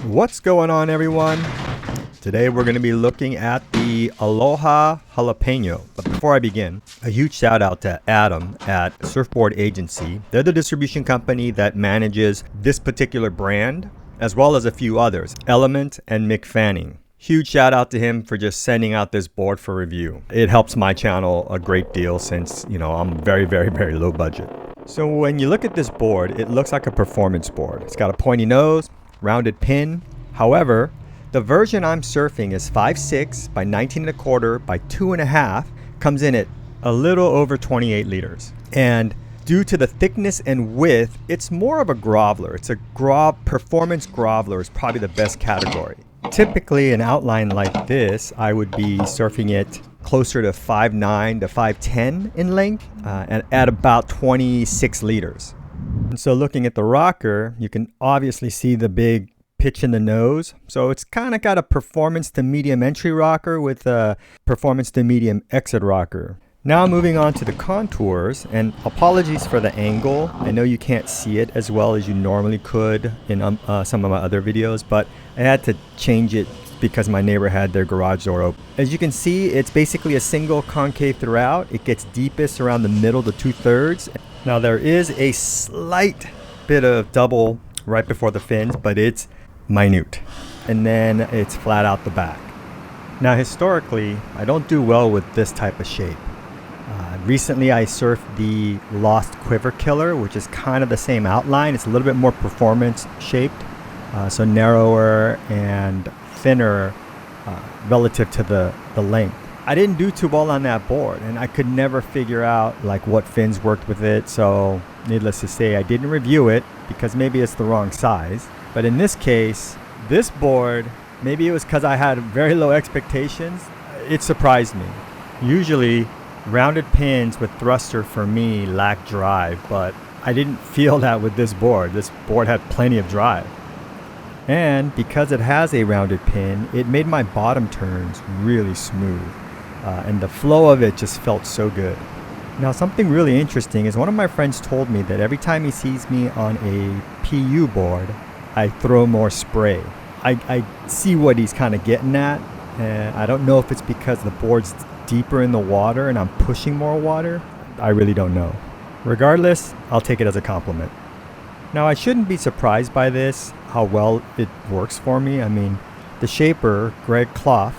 What's going on, everyone? Today we're going to be looking at the Aloha Jalapeno. But before I begin, a huge shout out to Adam at Surfboard Agency. They're the distribution company that manages this particular brand, as well as a few others, Element and Mick Fanning. Huge shout out to him for just sending out this board for review. It helps my channel a great deal since, I'm very, very, very low budget. So when you look at this board, it looks like a performance board. It's got a pointy nose, rounded pin. However, the version I'm surfing is 5'6" by 19¼ by 2.5, comes in at a little over 28 liters. And due to the thickness and width, it's more of a Groveler. It's a performance Groveler is probably the best category. Typically, an outline like this, I would be surfing it closer to 5'9" to 5'10" in length and at about 26 liters. And so looking at the rocker, you can obviously see the big pitch in the nose. So it's kind of got a performance to medium entry rocker with a performance to medium exit rocker. Now moving on to the contours, and apologies for the angle. I know you can't see it as well as you normally could in some of my other videos, but I had to change it because my neighbor had their garage door open. As you can see, it's basically a single concave throughout. It gets deepest around the middle to 2/3. Now there is a slight bit of double right before the fins, but it's minute. And then it's flat out the back. Now historically, I don't do well with this type of shape. Recently I surfed the Lost Quiver Killer, which is kind of the same outline. It's a little bit more performance shaped, so narrower and thinner relative to the length. I didn't do too well on that board, and I could never figure out like what fins worked with it, so needless to say I didn't review it because maybe it's the wrong size. But in this case, this board, maybe it was because I had very low expectations, it surprised me. Usually rounded pins with thruster for me lack drive, but I didn't feel that with this board. This board had plenty of drive. And because it has a rounded pin, it made my bottom turns really smooth. And the flow of it just felt so good. Now something really interesting is one of my friends told me that every time he sees me on a PU board, I throw more spray. I see what he's kind of getting at, and I don't know if it's because the board's deeper in the water and I'm pushing more water. I really don't know. Regardless, I'll take it as a compliment. Now I shouldn't be surprised by this, how well it works for me. I mean, the shaper, Greg Clough,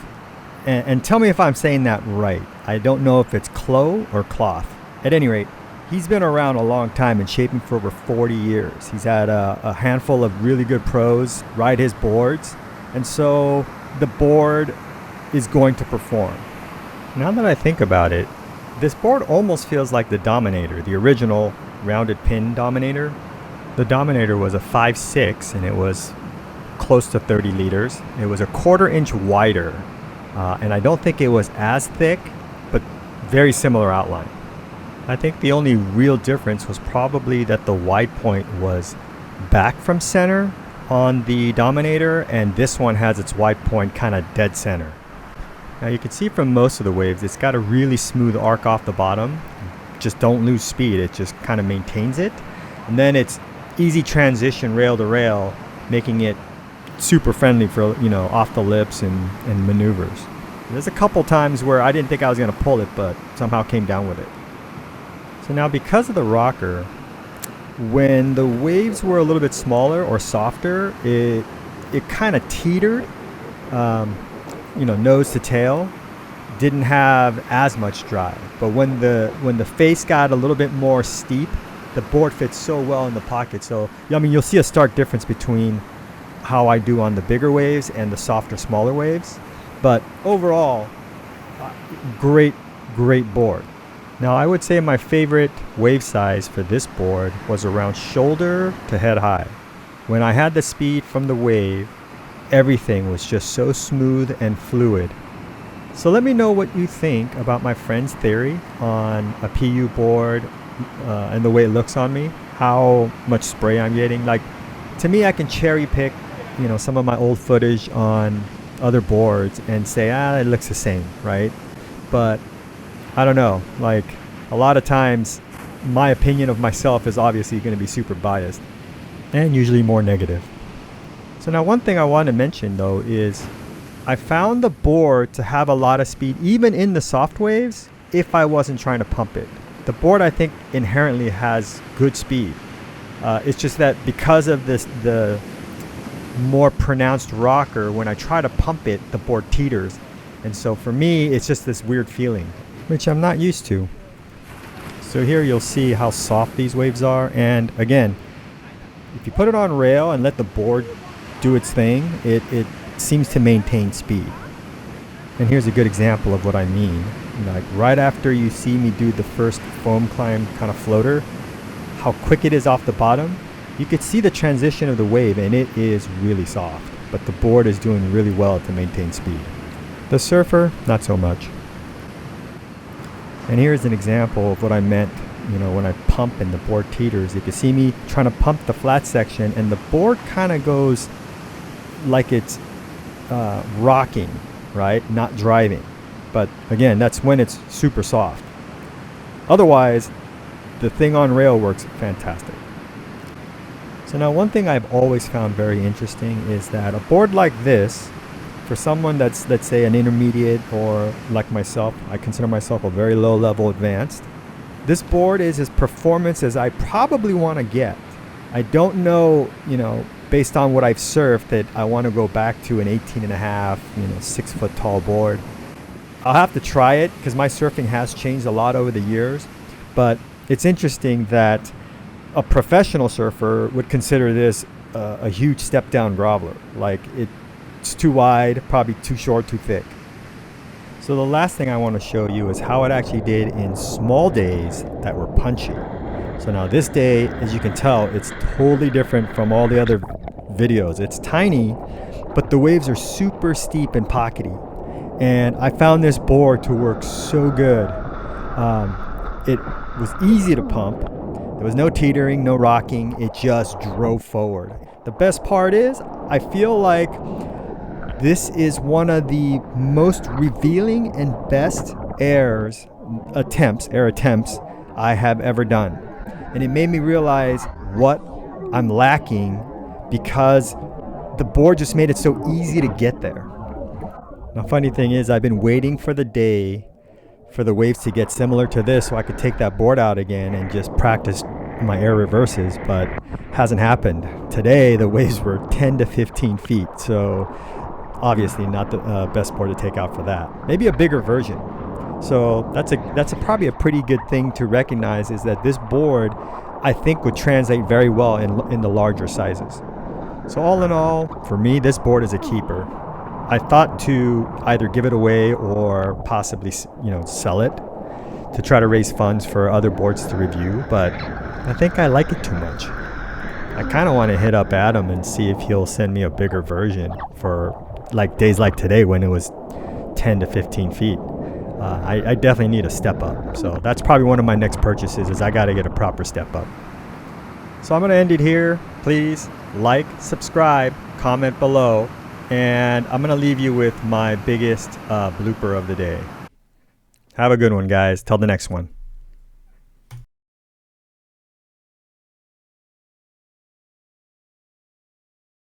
and tell me if I'm saying that right. I don't know if it's Clough or Clough. At any rate, he's been around a long time and shaping for over 40 years. He's had a handful of really good pros ride his boards, and so the board is going to perform. Now that I think about it, this board almost feels like the Dominator, the original rounded pin Dominator. The Dominator was a 5'6", and it was close to 30 liters. It was a 1/4 inch wider, and I don't think it was as thick, but very similar outline. I think the only real difference was probably that the wide point was back from center on the Dominator, and this one has its wide point kind of dead center. Now you can see from most of the waves, it's got a really smooth arc off the bottom. Just don't lose speed, it just kind of maintains it. And then it's easy transition rail to rail, making it super friendly for, off the lips and maneuvers. There's a couple times where I didn't think I was gonna pull it, but somehow came down with it. So now because of the rocker, when the waves were a little bit smaller or softer, it kind of teetered. Nose to tail, didn't have as much drive. But when the face got a little bit more steep, the board fits so well in the pocket. So you'll see a stark difference between how I do on the bigger waves and the softer, smaller waves. But overall, great board. Now I would say my favorite wave size for this board was around shoulder to head high. When I had the speed from the wave, everything was just so smooth and fluid. So let me know what you think about my friend's theory on a PU board and the way it looks on me, how much spray I'm getting. Like, to me, I can cherry pick, some of my old footage on other boards and say, it looks the same, right? But I don't know, like a lot of times my opinion of myself is obviously going to be super biased and usually more negative. So now one thing I want to mention though is I found the board to have a lot of speed even in the soft waves if I wasn't trying to pump it. The board I think inherently has good speed. It's just that because of the more pronounced rocker, when I try to pump it, the board teeters. And so for me, it's just this weird feeling, which I'm not used to. So here you'll see how soft these waves are. And again, if you put it on rail and let the board do its thing, it seems to maintain speed. And here's a good example of what I mean. Like right after you see me do the first foam climb kind of floater, how quick it is off the bottom, you could see the transition of the wave, and it is really soft, but the board is doing really well to maintain speed. The surfer, not so much. And here's an example of what I meant, when I pump and the board teeters. You can see me trying to pump the flat section, and the board kind of goes like it's rocking, right? Not driving. But again, that's when it's super soft. Otherwise, the thing on rail works fantastic. So now one thing I've always found very interesting is that a board like this, for someone that's, let's say, an intermediate, or like myself, I consider myself a very low level advanced, this board is as performance as I probably want to get. I don't know, based on what I've surfed, that I want to go back to an 18.5, 6 foot tall board. I'll have to try it because my surfing has changed a lot over the years, but it's interesting that a professional surfer would consider this a huge step down groveler. Like it's too wide, probably too short, too thick. So the last thing I want to show you is how it actually did in small days that were punchy. So now this day, as you can tell, it's totally different from all the other videos. It's tiny, but the waves are super steep and pockety. And I found this board to work so good. It was easy to pump. There was no teetering, no rocking. It just drove forward. The best part is, I feel like this is one of the most revealing and best air attempts I have ever done. And it made me realize what I'm lacking because the board just made it so easy to get there. Now, funny thing is, I've been waiting for the day for the waves to get similar to this so I could take that board out again and just practice my air reverses, but hasn't happened. Today, the waves were 10 to 15 feet, so obviously not the best board to take out for that. Maybe a bigger version. So that's probably a pretty good thing to recognize, is that this board, I think, would translate very well in the larger sizes. So all in all, for me, this board is a keeper. I thought to either give it away or possibly, sell it to try to raise funds for other boards to review, but I think I like it too much. I kind of want to hit up Adam and see if he'll send me a bigger version for like days like today when it was 10 to 15 feet. I definitely need a step up. So that's probably one of my next purchases, is I got to get a proper step up. So I'm going to end it here. Please like, subscribe, comment below. And I'm going to leave you with my biggest blooper of the day. Have a good one, guys. Till the next one.